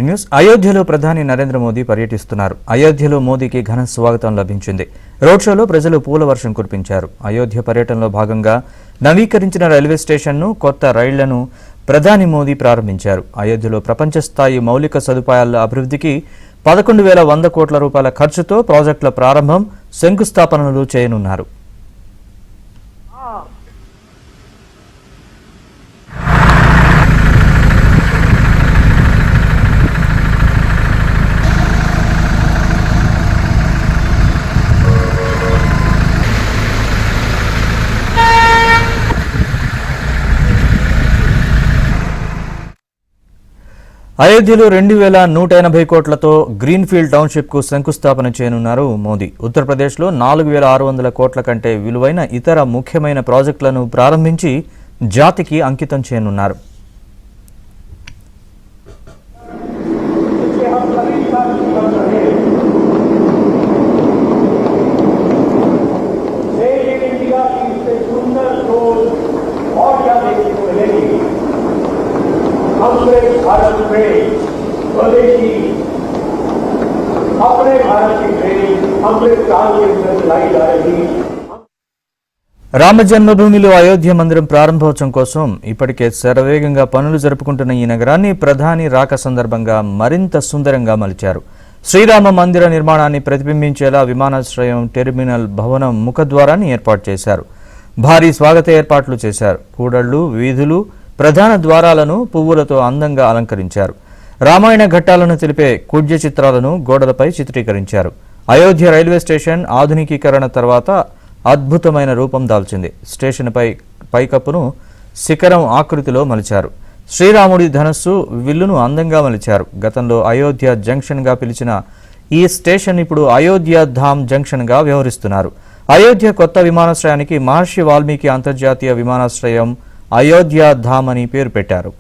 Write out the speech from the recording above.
Breaking news. అయోధ్యలో ప్రధాని నరేంద్ర మోదీ పర్యటిస్తున్నారు. అయోధ్యలో మోదీకి ఘన స్వాగతం లభించింది. రోడ్ షోలో ప్రజలు పూల వర్షం కురిపించారు. అయోధ్య పర్యటనలో భాగంగా నవీకరించిన రైల్వే స్టేషన్ను, కొత్త రైళ్లను ప్రధాని మోదీ ప్రారంభించారు. అయోధ్యలో ప్రపంచ స్థాయి మౌలిక సదుపాయాల అభివృద్ధికి 11,100 కోట్ల రూపాయల ఖర్చుతో ప్రాజెక్టుల ప్రారంభం, శంకుస్థాపనలు చేయనున్నారు. అయోధ్యలో 2,180 కోట్లతో గ్రీన్ఫీల్డ్ టౌన్షిప్ కు శంకుస్థాపన చేయనున్నారు మోదీ. ఉత్తరప్రదేశ్లో 4,600 కోట్ల కంటే విలువైన ఇతర ముఖ్యమైన ప్రాజెక్టులను ప్రారంభించి జాతికి అంకితం చేయనున్నారు. भारत में स्वदेशी अपने भारत की ट्रेनिंग अमृत काल के अंदर चलाई जा रही। రామ జన్మభూమిలో అయోధ్య మందిరం ప్రారంభోత్సవం కోసం ఇప్పటికే శరవేగంగా పనులు జరుపుకుంటున్న ఈ నగరాన్ని ప్రధాని రాక సందర్భంగా మరింత సుందరంగా మలిచారు. శ్రీరామ మందిర నిర్మాణాన్ని ప్రతిబింబించేలా విమానాశ్రయం టెర్మినల్ భవనం ముఖద్వారాన్ని ఏర్పాటు చేశారు. భారీ స్వాగత ఏర్పాట్లు చేశారు. కూడళ్లు, వీధులు, ప్రధాన ద్వారాలను పువ్వులతో అందంగా అలంకరించారు. రామాయణ ఘట్టాలను తెలిపే కుడ్య చిత్రాలను గోడలపై చిత్రీకరించారు. అయోధ్య రైల్వే స్టేషన్ ఆధునికీకరణ తర్వాత అద్భుతమైన రూపం దాల్చింది. స్టేషన్ పైకప్పును శిఖరం ఆకృతిలో మలిచారు. శ్రీరాముడి ధనస్సు, విల్లును అందంగా మలిచారు. గతంలో అయోధ్య జంక్షన్గా పిలిచిన ఈ స్టేషన్ ఇప్పుడు అయోధ్య ధామ్ జంక్షన్గా వ్యవహరిస్తున్నారు. అయోధ్య కొత్త విమానాశ్రయానికి మహర్షి వాల్మీకి అంతర్జాతీయ విమానాశ్రయం అయోధ్య ధామ్ అని పేరు పెట్టారు.